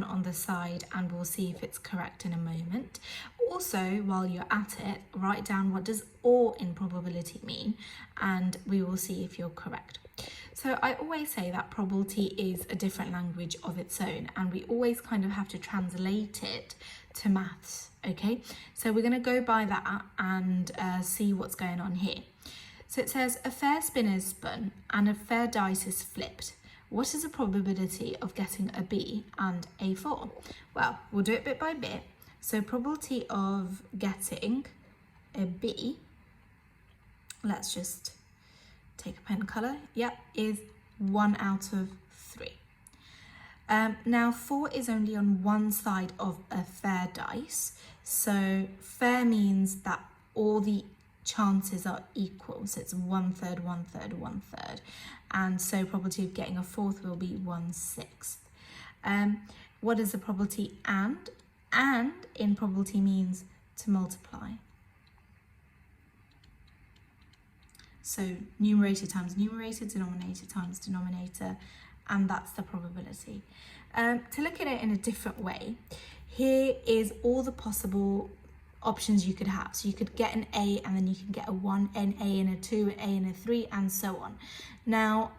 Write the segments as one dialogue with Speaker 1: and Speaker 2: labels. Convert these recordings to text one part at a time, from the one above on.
Speaker 1: on the side and we'll see if it's correct in a moment. Also, while you're at it, write down what does or in probability mean, and we will see if you're correct. So I always say that probability is a different language of its own, and we always kind of have to translate it to maths, okay? So we're going to go by that and see what's going on here. So it says a fair spin is spun and a fair dice is flipped. What is the probability of getting a B and a 4? Well, we'll do it bit by bit. So probability of getting a B, let's just take a pen colour, yep, is 1 out of 3. Now 4 is only on one side of a fair dice. So fair means that all the chances are equal. So it's 1/3, 1/3, 1/3. And so probability of getting a 4th will be 1/6. What is the probability and? And in probability means to multiply. So numerator times numerator, denominator times denominator, and that's the probability. To look at it in a different way, here is all the possible options you could have. So you could get an A and then you can get a 1, an A and a 2, an A and a 3, and so on. Now,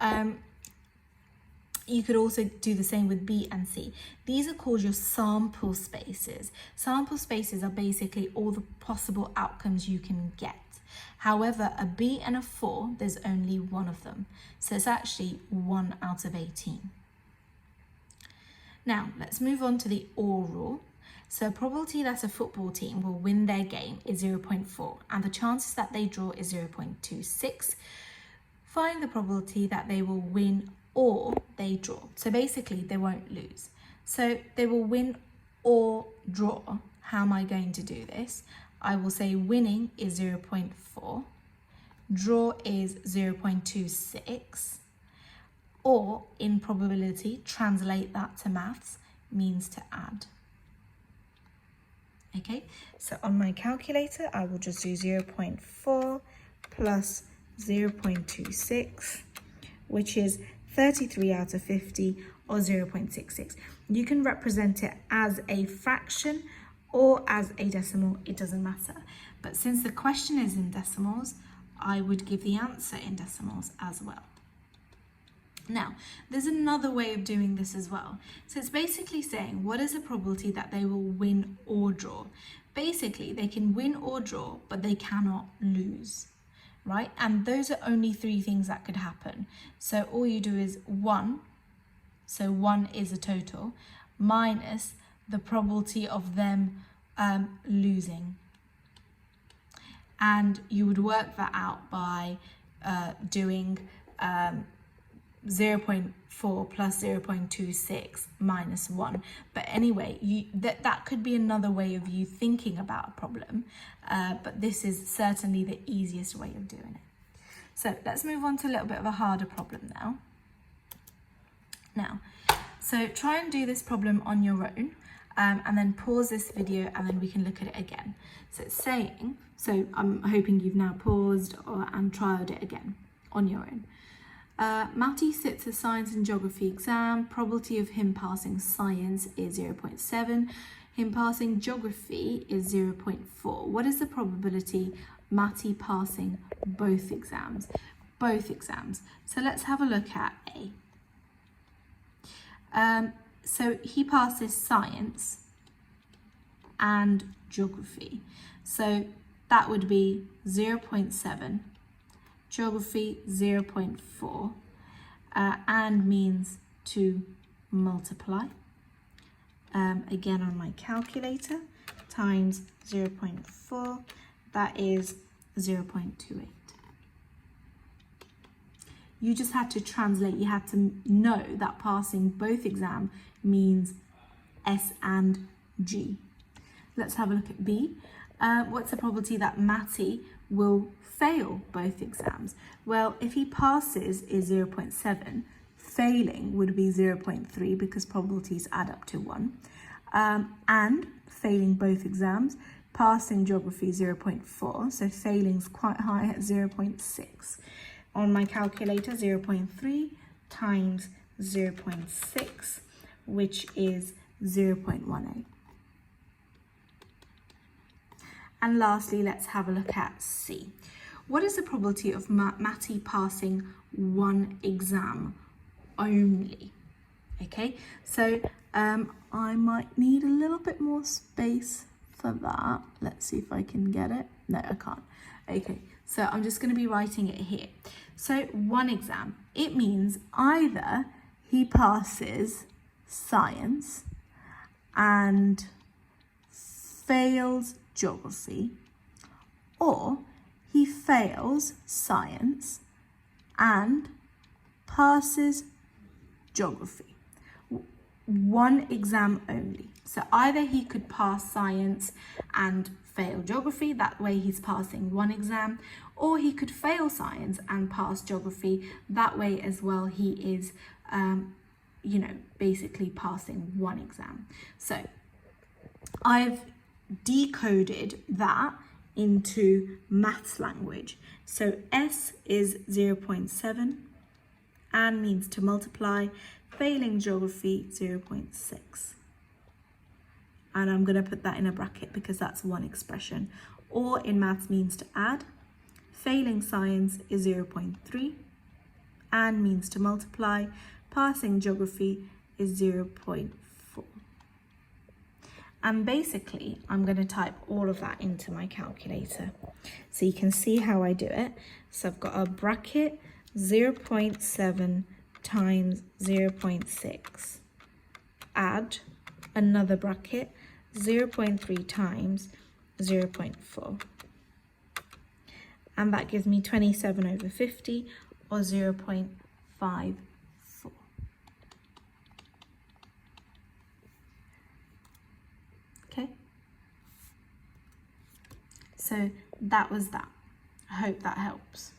Speaker 1: you could also do the same with B and C. These are called your sample spaces. Sample spaces are basically all the possible outcomes you can get. However, a B and a 4, there's only one of them. So it's actually 1 out of 18. Now, let's move on to the OR rule. So probability that a football team will win their game is 0.4 and the chances that they draw is 0.26. Find the probability that they will win or they draw. So basically they won't lose. So they will win or draw. How am I going to do this? I will say winning is 0.4, draw is 0.26, or in probability, translate that to maths, means to add. Okay, so on my calculator, I will just do 0.4 plus 0.26, which is 33 out of 50, or 0.66. You can represent it as a fraction or as a decimal, it doesn't matter. But since the question is in decimals, I would give the answer in decimals as well. Now, there's another way of doing this as well. So it's basically saying, what is the probability that they will win or draw? Basically, they can win or draw, but they cannot lose, right? And those are only 3 things that could happen. So all you do is 1, so 1 is a total, minus the probability of them losing. And you would work that out by doing 0.4 plus 0.26 minus 1. But anyway, that could be another way of you thinking about a problem, but this is certainly the easiest way of doing it. So let's move on to a little bit of a harder problem now. So try and do this problem on your own, and then pause this video and then we can look at it again. So it's saying, so I'm hoping you've now paused and trialed it again on your own. Matty sits a science and geography exam. Probability of him passing science is 0.7. Him passing geography is 0.4. What is the probability Matty passing both exams? Both exams. So let's have a look at A. So he passes science and geography. So that would be 0.7. Geography 0.4, and means to multiply. Again on my calculator, times 0.4, that is 0.28. You just had to translate, you had to know that passing both exam means S and G. Let's have a look at B. What's the probability that Matty will fail both exams? Well, if he passes is 0.7, failing would be 0.3 because probabilities add up to 1. And failing both exams, passing geography 0.4, so failing's quite high at 0.6. On my calculator, 0.3 times 0.6, which is 0.18. And lastly, let's have a look at C. What is the probability of Matty passing one exam only? Okay, so I might need a little bit more space for that. Let's see if I can get it. No, I can't. Okay, so I'm just going to be writing it here. So one exam, it means either he passes science and fails geography, or he fails science and passes geography. One exam only. So either he could pass science and fail geography, that way he's passing one exam, or he could fail science and pass geography, that way as well he is basically passing one exam. So I've decoded that into maths language. So S is 0.7, and means to multiply, failing geography 0.6. And I'm going to put that in a bracket because that's one expression. Or in maths means to add, failing science is 0.3, and means to multiply, passing geography is 0.4. And basically, I'm going to type all of that into my calculator. So you can see how I do it. So I've got a bracket 0.7 times 0.6. Add another bracket 0.3 times 0.4. And that gives me 27 over 50 or 0.54. Okay, so that was that. I hope that helps.